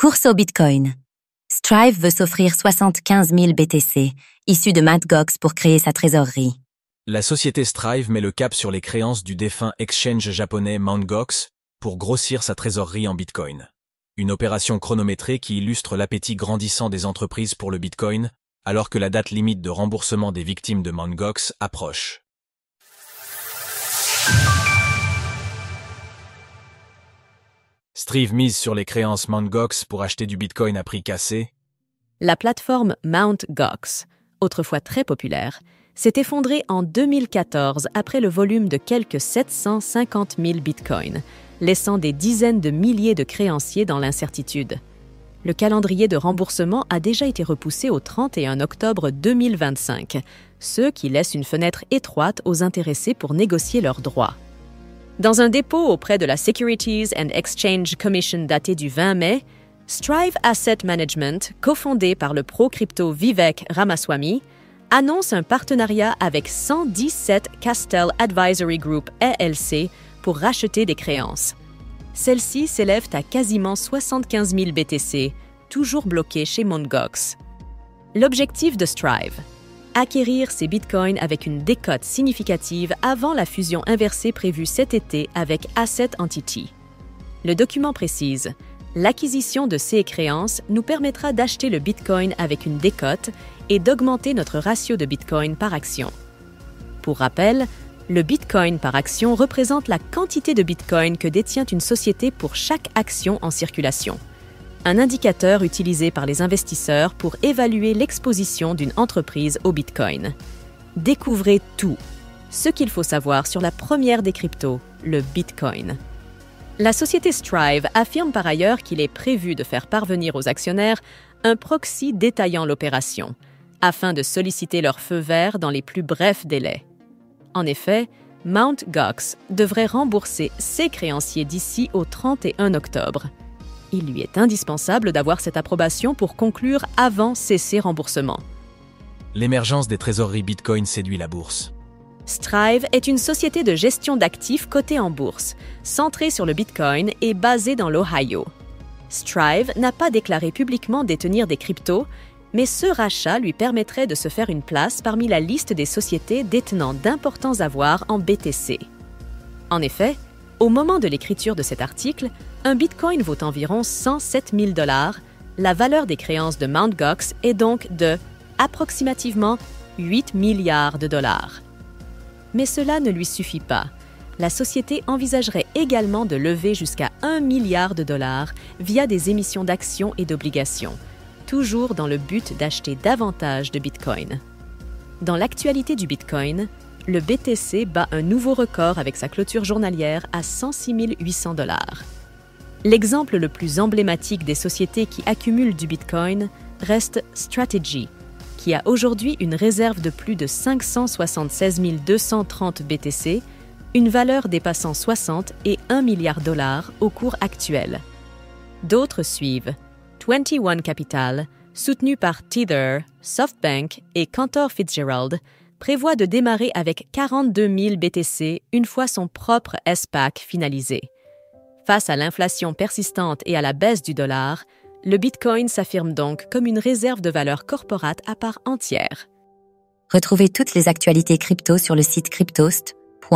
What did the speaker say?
Course au Bitcoin. Strive veut s'offrir 75 000 BTC, issus de Mt. Gox pour créer sa trésorerie. La société Strive met le cap sur les créances du défunt exchange japonais Mt. Gox pour grossir sa trésorerie en Bitcoin. Une opération chronométrée qui illustre l'appétit grandissant des entreprises pour le Bitcoin, alors que la date limite de remboursement des victimes de Mt. Gox approche. Strive mise sur les créances Mt. Gox pour acheter du Bitcoin à prix cassé. La plateforme Mt. Gox, autrefois très populaire, s'est effondrée en 2014 après le volume de quelques 750 000 bitcoins, laissant des dizaines de milliers de créanciers dans l'incertitude. Le calendrier de remboursement a déjà été repoussé au 31 octobre 2025, ce qui laisse une fenêtre étroite aux intéressés pour négocier leurs droits. Dans un dépôt auprès de la Securities and Exchange Commission daté du 20 mai, Strive Asset Management, cofondé par le pro-crypto Vivek Ramaswamy, annonce un partenariat avec 117 Castel Advisory Group LLC pour racheter des créances. Celles-ci s'élèvent à quasiment 75 000 BTC, toujours bloqués chez Mt. Gox. L'objectif de Strive: acquérir ces bitcoins avec une décote significative avant la fusion inversée prévue cet été avec Asset Entity. Le document précise: l'acquisition de ces créances nous permettra d'acheter le bitcoin avec une décote et d'augmenter notre ratio de bitcoin par action. Pour rappel, le bitcoin par action représente la quantité de bitcoin que détient une société pour chaque action en circulation, un indicateur utilisé par les investisseurs pour évaluer l'exposition d'une entreprise au bitcoin. Découvrez tout, ce qu'il faut savoir sur la première des cryptos, le bitcoin. La société Strive affirme par ailleurs qu'il est prévu de faire parvenir aux actionnaires un proxy détaillant l'opération, afin de solliciter leur feu vert dans les plus brefs délais. En effet, Mt. Gox devrait rembourser ses créanciers d'ici au 31 octobre. Il lui est indispensable d'avoir cette approbation pour conclure avant cesser remboursement. L'émergence des trésoreries Bitcoin séduit la bourse. Strive est une société de gestion d'actifs cotée en bourse, centrée sur le Bitcoin et basée dans l'Ohio. Strive n'a pas déclaré publiquement détenir des cryptos, mais ce rachat lui permettrait de se faire une place parmi la liste des sociétés détenant d'importants avoirs en BTC. En effet, au moment de l'écriture de cet article, un Bitcoin vaut environ 107 000 $, la valeur des créances de Mt. Gox est donc de approximativement 8 milliards de dollars. Mais cela ne lui suffit pas. La société envisagerait également de lever jusqu'à 1 milliard de dollars via des émissions d'actions et d'obligations, toujours dans le but d'acheter davantage de Bitcoin. Dans l'actualité du Bitcoin, le BTC bat un nouveau record avec sa clôture journalière à 106 800 $. L'exemple le plus emblématique des sociétés qui accumulent du Bitcoin reste Strategy, qui a aujourd'hui une réserve de plus de 576 230 BTC, une valeur dépassant 60 et 1 milliard de dollars au cours actuel. D'autres suivent. 21 Capital, soutenu par Tether, SoftBank et Cantor Fitzgerald, prévoit de démarrer avec 42 000 BTC une fois son propre SPAC finalisé. Face à l'inflation persistante et à la baisse du dollar, le Bitcoin s'affirme donc comme une réserve de valeur corporate à part entière. Retrouvez toutes les actualités crypto sur le site cryptost.fr.